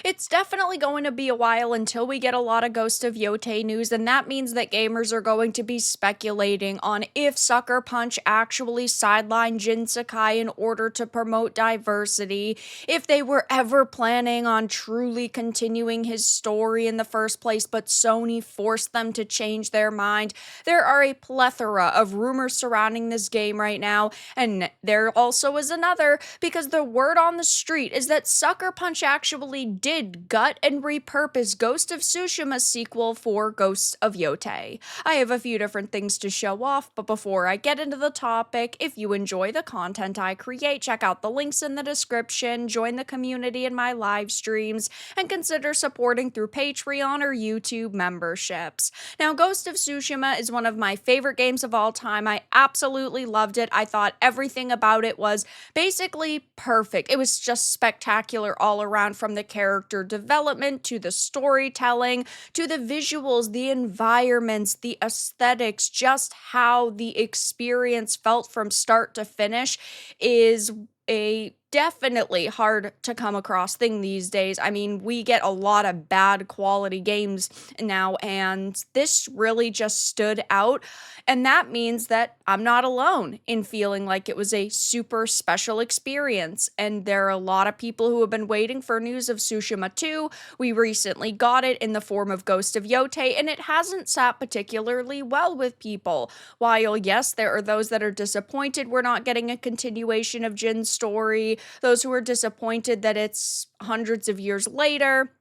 It's definitely going to be a while until we get a lot of Ghost of Yotei news, and that means that gamers are going to be speculating on if Sucker Punch actually sidelined Jin Sakai in order to promote diversity, if they were ever planning on truly continuing his story in the first place, but Sony forced them to change their mind. There are a plethora of rumors surrounding this game right now, and there also is another because the word on the street is that Sucker Punch actually did gut and repurpose Ghost of Tsushima's sequel for Ghosts of Yotei. I have a few different things to show off, but before I get into the topic, if you enjoy the content I create, check out the links in the description, join the community in my live streams, and consider supporting through Patreon or YouTube memberships. Now, Ghost of Tsushima is one of my favorite games of all time. I absolutely loved it. I thought everything about it was basically perfect. It was just spectacular all around, from the character development to the storytelling to the visuals, the environments, the aesthetics, just how the experience felt from start to finish is a definitely hard to come across thing these days. I mean, we get a lot of bad quality games now, and this really just stood out. And that means that I'm not alone in feeling like it was a super special experience. And there are a lot of people who have been waiting for news of Tsushima 2. We recently got it in the form of Ghost of Yotei, and it hasn't sat particularly well with people. While, yes, there are those that are disappointed we're not getting a continuation of Jin's story, those who are disappointed that it's hundreds of years later,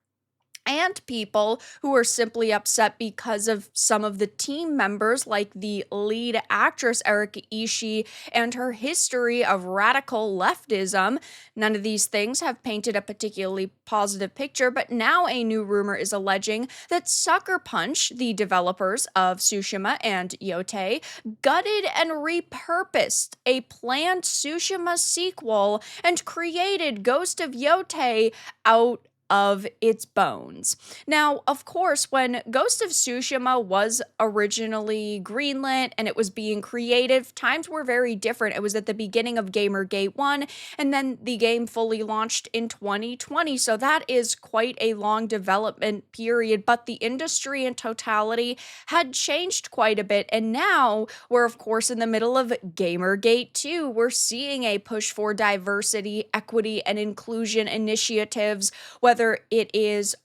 and people who are simply upset because of some of the team members, like the lead actress Erika Ishii and her history of radical leftism. None of these things have painted a particularly positive picture, but now a new rumor is alleging that Sucker Punch, the developers of Tsushima and Yotei, gutted and repurposed a planned Tsushima sequel and created Ghost of Yotei out of its bones. Now, of course, when Ghost of Tsushima was originally greenlit and it was being created, times were very different. It was at the beginning of Gamergate 1, and then the game fully launched in 2020. So that is quite a long development period, but the industry in totality had changed quite a bit. And now we're, of course, in the middle of Gamergate 2. We're seeing a push for diversity, equity, and inclusion initiatives, whether it is,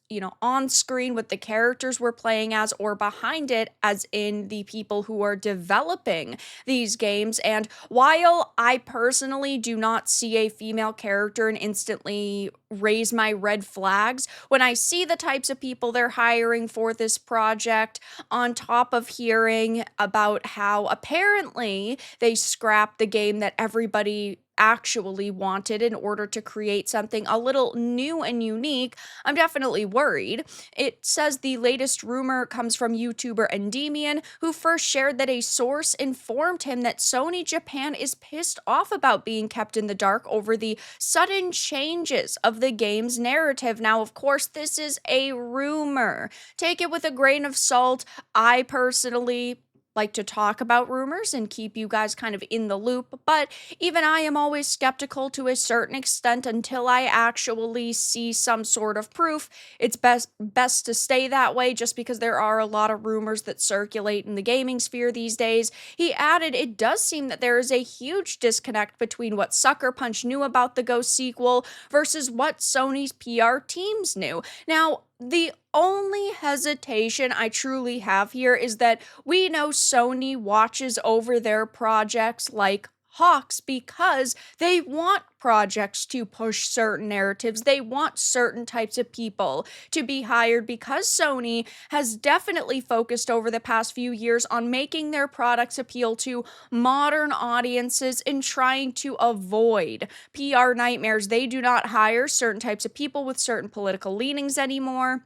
on screen with the characters we're playing as, or behind it, as in the people who are developing these games. And while I personally do not see a female character and instantly raise my red flags when I see the types of people they're hiring for this project, on top of hearing about how apparently they scrapped the game that everybody actually wanted in order to create something a little new and unique, I'm definitely worried. It says the latest rumor comes from YouTuber Endymion, who first shared that a source informed him that Sony Japan is pissed off about being kept in the dark over the sudden changes of the game's narrative. Now, of course, this is a rumor. Take it with a grain of salt. I personally like to talk about rumors and keep you guys kind of in the loop, but even I am always skeptical to a certain extent until I actually see some sort of proof. It's best to stay that way, just because there are a lot of rumors that circulate in the gaming sphere these days. He added, it does seem that there is a huge disconnect between what Sucker Punch knew about the Ghost sequel versus what Sony's PR teams knew. Now, the only hesitation I truly have here is that we know Sony watches over their projects like hawks because they want projects to push certain narratives. They want certain types of people to be hired, because Sony has definitely focused over the past few years on making their products appeal to modern audiences and trying to avoid PR nightmares. They do not hire certain types of people with certain political leanings anymore.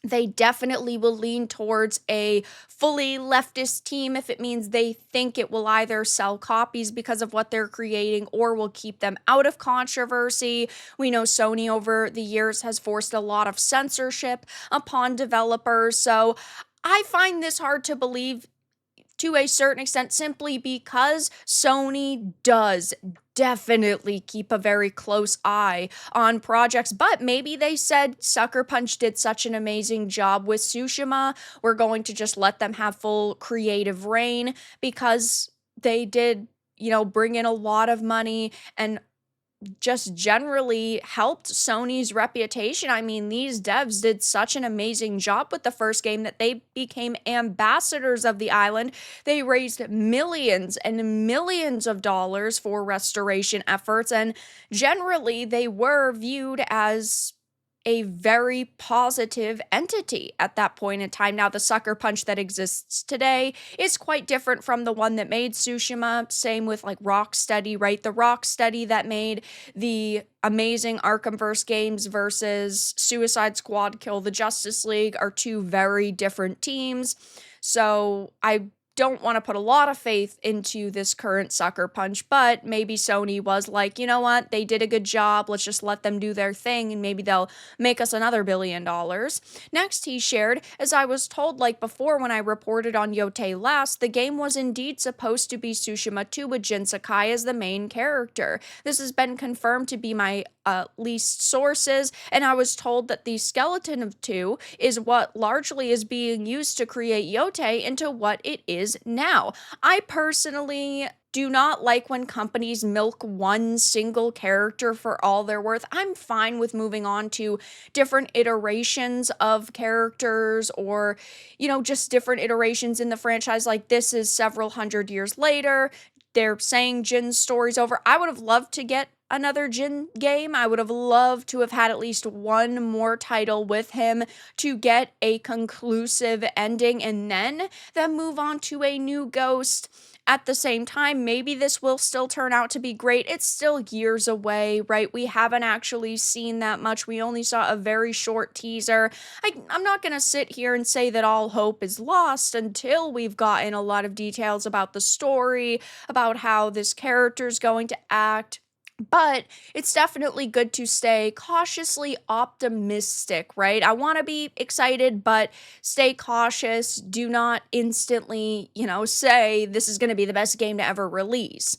They definitely will lean towards a fully leftist team if it means they think it will either sell copies because of what they're creating or will keep them out of controversy. We know Sony over the years has forced a lot of censorship upon developers, so I find this hard to believe to a certain extent simply because Sony does definitely keep a very close eye on projects, but maybe they said Sucker Punch did such an amazing job with Tsushima, we're going to just let them have full creative reign because they did, bring in a lot of money and just generally helped Sony's reputation. I mean, these devs did such an amazing job with the first game that they became ambassadors of the island. They raised millions and millions of dollars for restoration efforts, and generally, they were viewed as a very positive entity at that point in time. Now, the Sucker Punch that exists today is quite different from the one that made Tsushima. Same with like Rocksteady, right? The Rocksteady that made the amazing Arkhamverse games versus Suicide Squad Kill the Justice League are two very different teams. So I don't want to put a lot of faith into this current Sucker Punch, but maybe Sony was like, you know what, they did a good job, let's just let them do their thing, and maybe they'll make us another $1 billion. Next, he shared, as I was told like before when I reported on Yotei last, the game was indeed supposed to be Tsushima 2 with Jin Sakai as the main character. This has been confirmed to be my least sources, and I was told that the skeleton of 2 is what largely is being used to create Yotei into what it is now. I personally do not like when companies milk one single character for all they're worth. I'm fine with moving on to different iterations of characters or, just different iterations in the franchise. Like this is several hundred years later. They're saying Jin's story's over. I would have loved to get another Jin game. I would have loved to have had at least one more title with him to get a conclusive ending and then move on to a new Ghost. At the same time, maybe this will still turn out to be great. It's still years away, right? We haven't actually seen that much. We only saw a very short teaser. I'm not going to sit here and say that all hope is lost until we've gotten a lot of details about the story, about how this character's going to act. But it's definitely good to stay cautiously optimistic, right? I want to be excited, but stay cautious. Do not instantly, say this is going to be the best game to ever release.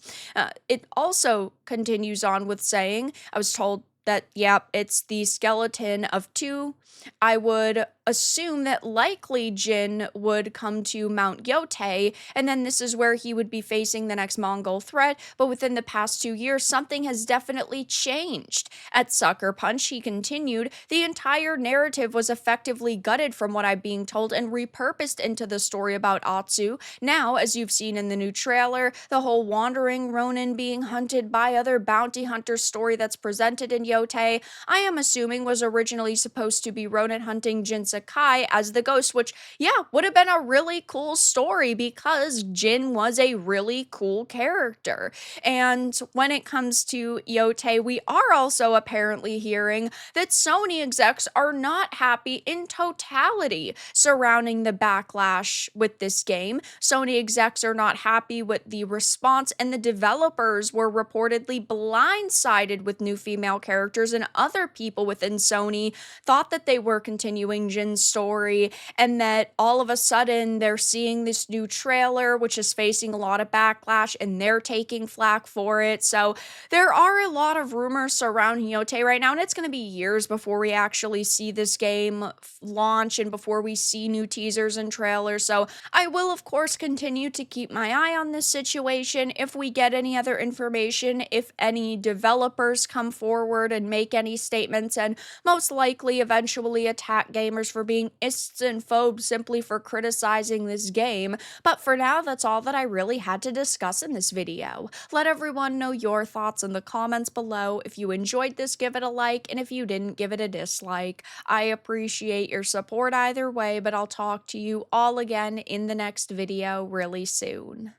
It also continues on with saying, I was told that, it's the skeleton of 2. I would assume that likely Jin would come to Mount Yotei, and then this is where he would be facing the next Mongol threat, but within the past 2 years, something has definitely changed. At Sucker Punch, he continued, the entire narrative was effectively gutted from what I'm being told and repurposed into the story about Atsu. Now, as you've seen in the new trailer, the whole wandering Ronin being hunted by other bounty hunters story that's presented in Yotei, I am assuming was originally supposed to be Ronin hunting Jin Sakai as the ghost, which, would have been a really cool story because Jin was a really cool character. And when it comes to Yotei, we are also apparently hearing that Sony execs are not happy in totality surrounding the backlash with this game. Sony execs are not happy with the response, and the developers were reportedly blindsided with new female characters, and other people within Sony thought that they were continuing Jin's story, and that all of a sudden they're seeing this new trailer, which is facing a lot of backlash, and they're taking flack for it. So there are a lot of rumors surrounding Yotei right now, and it's going to be years before we actually see this game launch and before we see new teasers and trailers. So I will, of course, continue to keep my eye on this situation. If we get any other information, if any developers come forward and make any statements, and most likely eventually attack gamers for being ists and phobes simply for criticizing this game. But for now, that's all that I really had to discuss in this video. Let everyone know your thoughts in the comments below. If you enjoyed this, give it a like, and if you didn't, give it a dislike. I appreciate your support either way, but I'll talk to you all again in the next video really soon.